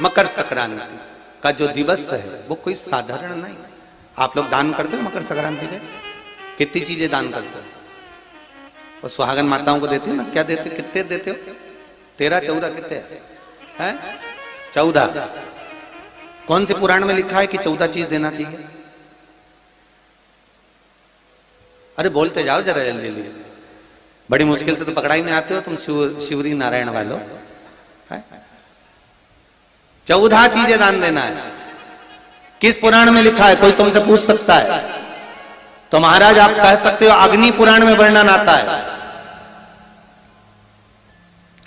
मकर संक्रांति का जो दिवस है वो कोई साधारण नहीं। आप लोग दान करते हो मकर संक्रांति पे? कितनी चीजें दान करते हो? और सुहागन माताओं को देते हो ना? क्या देते हो? कितने देते हो? 13, 14 कितने हैं? 14। कौन से पुराण में लिखा है कि 14 चीज देना चाहिए? अरे बोलते जाओ जरा जल्दी जल्दी, बड़ी मुश्किल से तो पकड़ाई में आते हो तुम शिवरी नारायण वालों। 14 चीजें दान देना है। किस पुराण में लिखा है? कोई तुमसे पूछ सकता है तो महाराज आप कह सकते हो अग्नि पुराण में वर्णन आता है।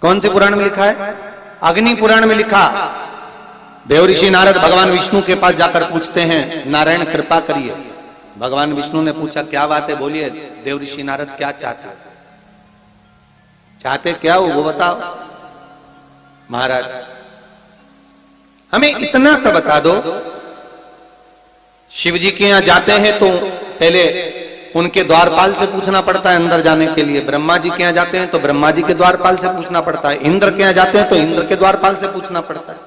कौन से पुराण में लिखा है? अग्नि पुराण में लिखा। देवऋषि नारद भगवान विष्णु के पास जाकर पूछते हैं, नारायण कृपा करिए। भगवान विष्णु ने पूछा क्या बात है, बोलिए। देवऋषि नारद क्या चाहते? चाहते क्या हो वो बताओ। महाराज हमें इतना सा बता दो, शिव जी के यहां जाते हैं तो पहले उनके द्वारपाल से पूछना पड़ता है अंदर जाने के लिए। ब्रह्मा जी के यहां जाते हैं तो ब्रह्मा जी के द्वारपाल से पूछना पड़ता है। इंद्र के यहां जाते हैं तो इंद्र के द्वारपाल से पूछना पड़ता है।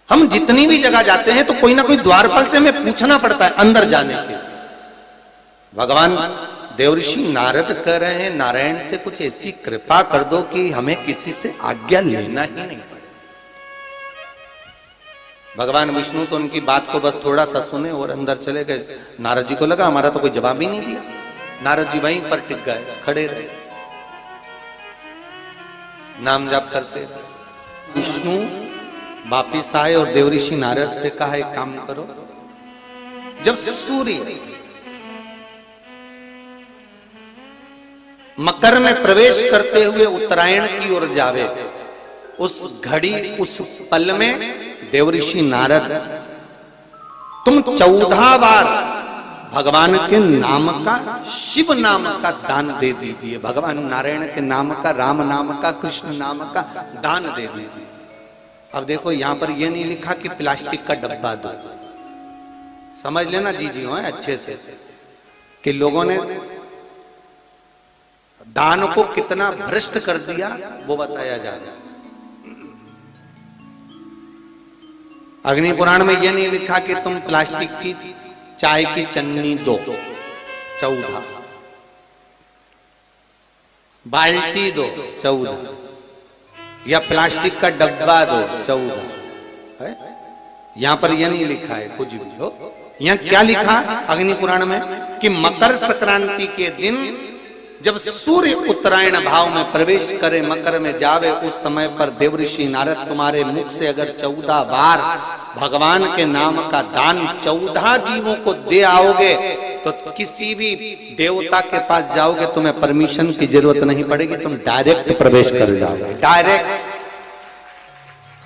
हम जितनी भी जगह जाते हैं तो कोई ना कोई द्वारपाल से हमें पूछना पड़ता है अंदर जाने के लिए। भगवान देवऋषि नारद कह रहे हैं नारायण से कुछ ऐसी कृपा कर दो कि हमें किसी से आज्ञा लेना ही नहीं पड़े। भगवान विष्णु तो उनकी बात को बस थोड़ा सा सुने और अंदर चले गए। नारद जी को लगा हमारा तो कोई जवाब ही नहीं दिया। नारद जी वहीं पर टिक गए, खड़े रहे, नाम जाप करते। विष्णु वापिस आए और देवऋषि नारद से कहा एक काम करो, जब सूर्य मकर में प्रवेश करते हुए उत्तरायण की ओर जावे, उस घड़ी उस पल में देवऋषि नारद तुम 14 बार भगवान के नाम का, शिव नाम का दान दे दीजिए। भगवान नारायण के नाम का, राम नाम का, कृष्ण नाम का दान दे दीजिए। अब देखो यहां पर यह नहीं लिखा कि प्लास्टिक का डब्बा दो। समझ लेना जी हो अच्छे से कि लोगों ने दान को कितना भ्रष्ट कर दिया वो बताया जा रहा है। अग्नि पुराण में यह नहीं लिखा कि तुम प्लास्टिक की चाय की चन्नी दो 14, बाल्टी दो 14, या प्लास्टिक का डब्बा दो 14 है। यहां पर यह नहीं लिखा है कुछ भी हो। यहां क्या लिखा अग्नि पुराण में कि मकर संक्रांति के दिन जब सूर्य उत्तरायण भाव में प्रवेश करे, मकर में जावे, उस समय पर देवऋषि नारद तुम्हारे मुख से अगर 14 बार भगवान के नाम का दान 14 जीवों को दे आओगे तो किसी भी देवता के पास जाओगे तुम्हें परमिशन की जरूरत नहीं पड़ेगी, तुम डायरेक्ट प्रवेश कर जाओगे। डायरेक्ट।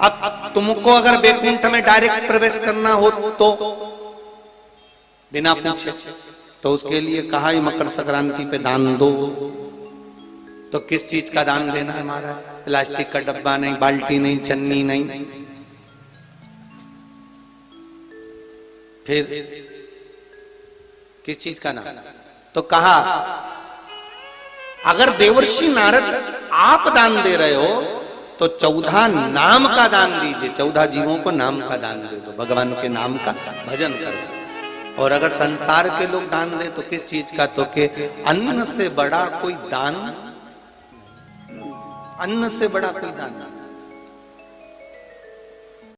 अब तुमको अगर वैकुंठ में डायरेक्ट प्रवेश करना हो तो बिना पूछे, तो उसके लिए कहा ही मकर संक्रांति पे दान दो। तो किस चीज का दान देना है महाराज? प्लास्टिक का डब्बा नहीं, बाल्टी नहीं, चन्नी नहीं, फिर किस चीज का दान? तो कहा अगर देवर्षि नारद आप दान दे रहे हो तो 14 नाम का दान दीजिए। 14 जीवों को नाम का दान दे दो, भगवान के नाम का भजन करो। और अगर संसार के लोग दान दे तो किस चीज का? तो के अन्न से बड़ा कोई दान, अन्न से बड़ा कोई दान नहीं।